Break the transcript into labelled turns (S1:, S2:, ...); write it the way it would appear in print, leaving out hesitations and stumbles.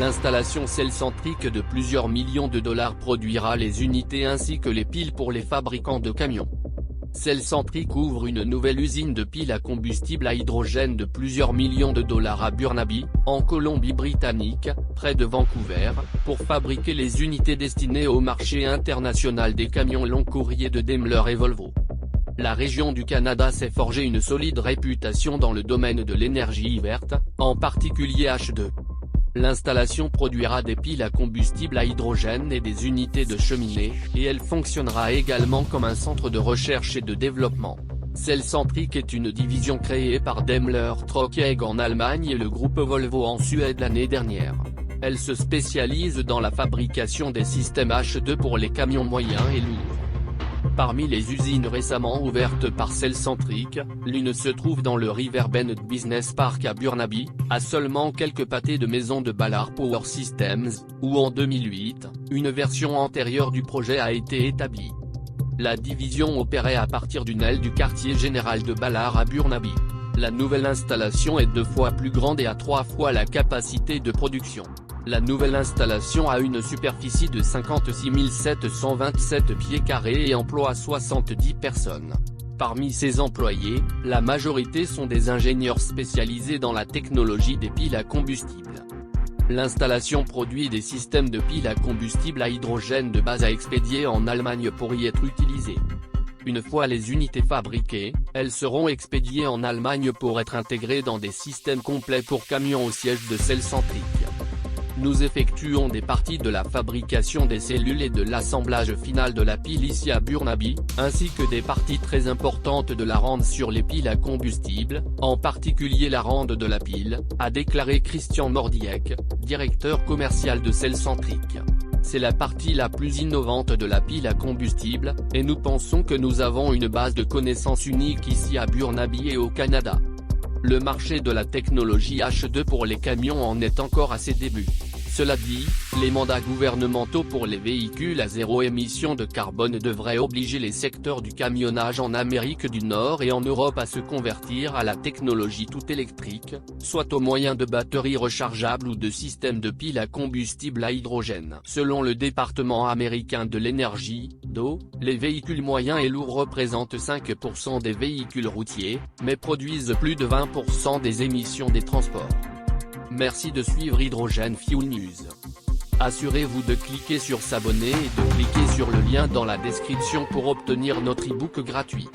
S1: L'installation Cellcentric de plusieurs millions de dollars produira les unités ainsi que les piles pour les fabricants de camions. Cellcentric ouvre une nouvelle usine de piles à combustible à hydrogène de plusieurs millions de dollars à Burnaby, en Colombie-Britannique, près de Vancouver, pour fabriquer les unités destinées au marché international des camions long courrier de Daimler et Volvo. La région du Canada s'est forgé une solide réputation dans le domaine de l'énergie verte, en particulier H2. L'installation produira des piles à combustible à hydrogène et des unités de cheminée, et elle fonctionnera également comme un centre de recherche et de développement. Cellcentric est une division créée par Daimler Truck AG en Allemagne et le groupe Volvo en Suède l'année dernière. Elle se spécialise dans la fabrication des systèmes H2 pour les camions moyens et lourds. Parmi les usines récemment ouvertes par Cellcentric, l'une se trouve dans le Riverbend Business Park à Burnaby, à seulement quelques pâtés de maison de Ballard Power Systems, où en 2008, une version antérieure du projet a été établie. La division opérait à partir d'une aile du quartier général de Ballard à Burnaby. La nouvelle installation est 2 fois plus grande et a 3 fois la capacité de production. La nouvelle installation a une superficie de 56 727 pieds carrés et emploie 70 personnes. Parmi ses employés, la majorité sont des ingénieurs spécialisés dans la technologie des piles à combustible. L'installation produit des systèmes de piles à combustible à hydrogène de base à expédier en Allemagne pour y être utilisés. Une fois les unités fabriquées, elles seront expédiées en Allemagne pour être intégrées dans des systèmes complets pour camions au siège de Cellcentric. Nous effectuons des parties de la fabrication des cellules et de l'assemblage final de la pile ici à Burnaby, ainsi que des parties très importantes de la rande sur les piles à combustible, en particulier la rande de la pile, a déclaré Christian Mordiek, directeur commercial de Cellcentric. C'est la partie la plus innovante de la pile à combustible, et nous pensons que nous avons une base de connaissances unique ici à Burnaby et au Canada. Le marché de la technologie H2 pour les camions en est encore à ses débuts. Cela dit, les mandats gouvernementaux pour les véhicules à zéro émission de carbone devraient obliger les secteurs du camionnage en Amérique du Nord et en Europe à se convertir à la technologie tout électrique, soit au moyen de batteries rechargeables ou de systèmes de piles à combustible à hydrogène. Selon le département américain de l'énergie, DOE, les véhicules moyens et lourds représentent 5% des véhicules routiers, mais produisent plus de 20% des émissions des transports. Merci de suivre Hydrogène Fuel News. Assurez-vous de cliquer sur s'abonner et de cliquer sur le lien dans la description pour obtenir notre e-book gratuit.